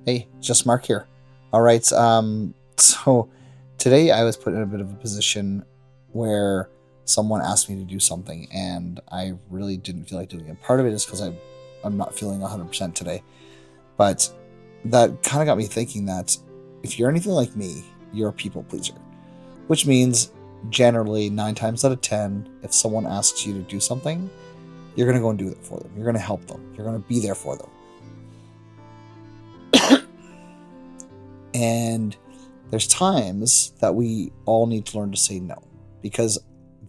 Hey, just Mark here. All right. So today I was put in a bit of a position where someone asked me to do something, and I really didn't feel like doing it. Part of it is because I'm not feeling 100% today, but that kind of got me thinking that if you're anything like me, you're a people pleaser, which means generally 9 times out of 10, if someone asks you to do something, you're gonna go and do it for them. You're gonna help them. You're gonna be there for them. And there's times that we all need to learn to say no, because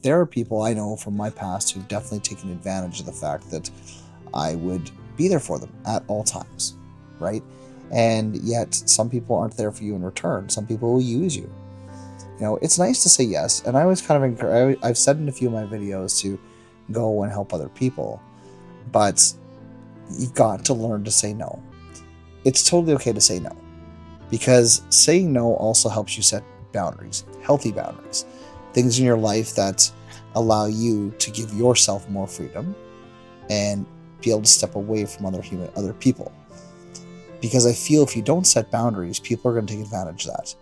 there are people I know from my past who've definitely taken advantage of the fact that I would be there for them at all times, right? And yet some people aren't there for you in return. Some people will use you. It's nice to say yes, and I always kind of encourage. I've said in a few of my videos to go and help other people, but you've got to learn to say no. It's totally okay to say no, because saying no also helps you set boundaries, healthy boundaries, things in your life that allow you to give yourself more freedom and be able to step away from other people. Because I feel if you don't set boundaries, people are going to take advantage of that.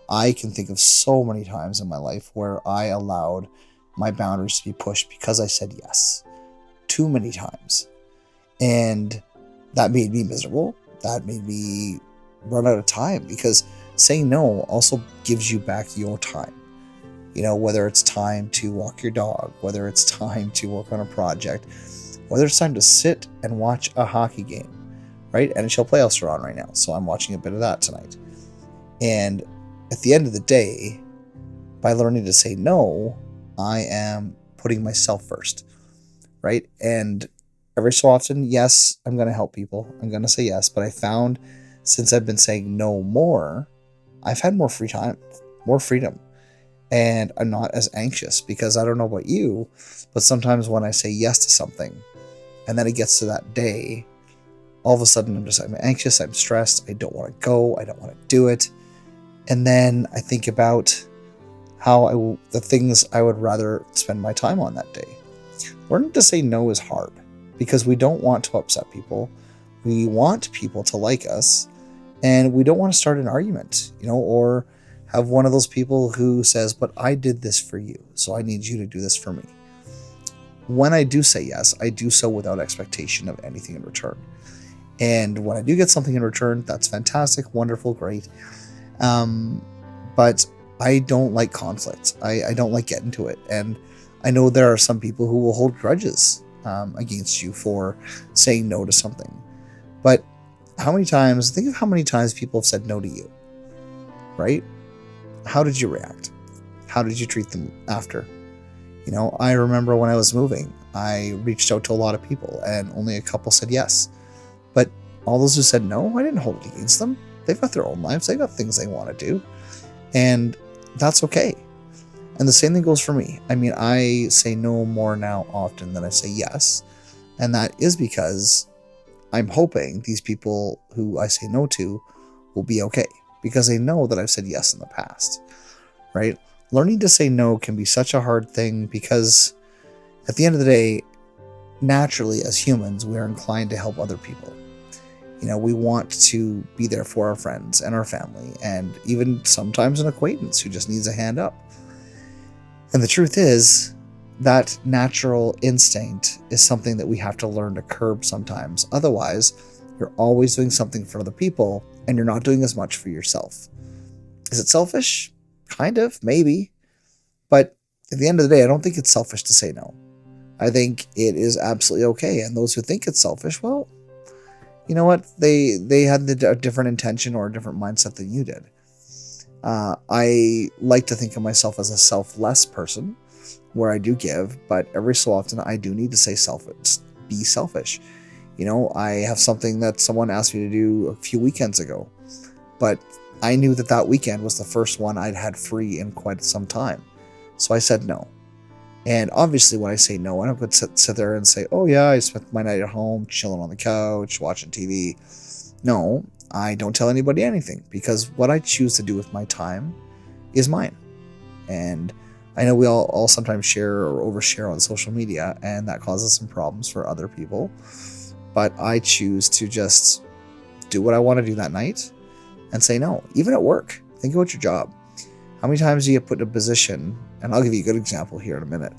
I can think of so many times in my life where I allowed my boundaries to be pushed because I said yes too many times. And that made me miserable. That made me run out of time, because saying no also gives you back your time. Whether it's time to walk your dog, whether it's time to work on a project, whether it's time to sit and watch a hockey game, right? NHL playoffs are on right now, so I'm watching a bit of that tonight. And at the end of the day, by learning to say no, I am putting myself first, right? And every so often, yes, I'm going to help people. I'm going to say yes, but I found since I've been saying no more, I've had more free time, more freedom, and I'm not as anxious, because I don't know about you, but sometimes when I say yes to something and then it gets to that day, all of a sudden I'm anxious, I'm stressed, I don't want to go, I don't want to do it. And then I think about the things I would rather spend my time on that day. Learning to say no is hard, because we don't want to upset people. We want people to like us, and we don't want to start an argument, or have one of those people who says, but I did this for you, so I need you to do this for me. When I do say yes, I do so without expectation of anything in return. And when I do get something in return, that's fantastic, wonderful, great. But I don't like conflict. I don't like getting to it. And I know there are some people who will hold grudges against you for saying no to something. But think of how many times people have said no to you, right? How did you react? How did you treat them after? I remember when I was moving, I reached out to a lot of people and only a couple said yes. But all those who said no, I didn't hold it against them. They've got their own lives. They've got things they want to do. And that's okay. And the same thing goes for me. I say no more now often than I say yes. And that is because I'm hoping these people who I say no to will be okay, because they know that I've said yes in the past, right? Learning to say no can be such a hard thing, because at the end of the day, naturally as humans, we are inclined to help other people. We want to be there for our friends and our family, and even sometimes an acquaintance who just needs a hand up. And the truth is, that natural instinct is something that we have to learn to curb sometimes. Otherwise, you're always doing something for other people and you're not doing as much for yourself. Is it selfish? Kind of, maybe. But at the end of the day, I don't think it's selfish to say no. I think it is absolutely okay. And those who think it's selfish, well, you know what? They had a different intention or a different mindset than you did. I like to think of myself as a selfless person, where I do give, but every so often I do need to say be selfish. I have something that someone asked me to do a few weekends ago, but I knew that weekend was the first one I'd had free in quite some time. So I said no. And obviously when I say no, I don't sit there and say, oh yeah, I spent my night at home chilling on the couch, watching TV. No, I don't tell anybody anything, because what I choose to do with my time is mine. And I know we all sometimes share or overshare on social media, and that causes some problems for other people. But I choose to just do what I want to do that night and say no. Even at work, think about your job. How many times do you get put in a position, and I'll give you a good example here in a minute,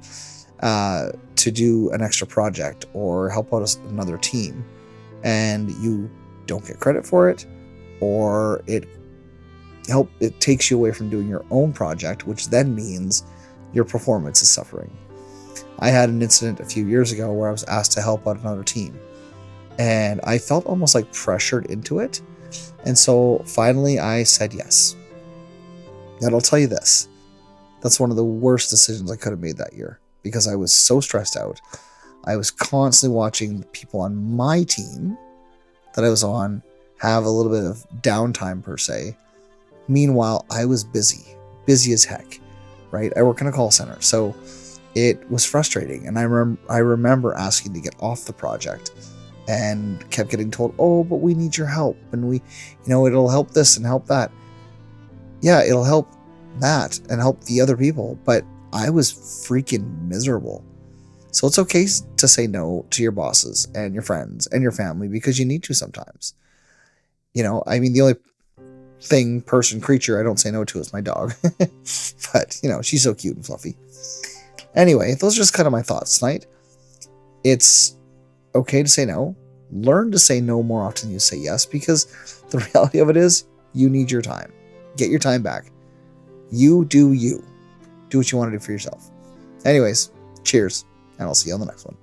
to do an extra project or help out another team, and you don't get credit for it, or it takes you away from doing your own project, which then means your performance is suffering. I had an incident a few years ago where I was asked to help out another team, and I felt almost like pressured into it. And so finally I said yes. And I'll tell you this, that's one of the worst decisions I could have made that year, because I was so stressed out. I was constantly watching the people on my team that I was on have a little bit of downtime per se. Meanwhile, I was busy as heck, right? I work in a call center, so it was frustrating. And I remember asking to get off the project and kept getting told, oh, but we need your help, and it'll help this and help that. Yeah, it'll help that and help the other people, but I was freaking miserable. So it's okay to say no to your bosses and your friends and your family, because you need to sometimes. The only creature I don't say no to is my dog. But, she's so cute and fluffy. Anyway, those are just kind of my thoughts tonight. It's okay to say no. Learn to say no more often than you say yes, because the reality of it is you need your time. Get your time back. You do you. Do what you want to do for yourself. Anyways, cheers, and I'll see you on the next one.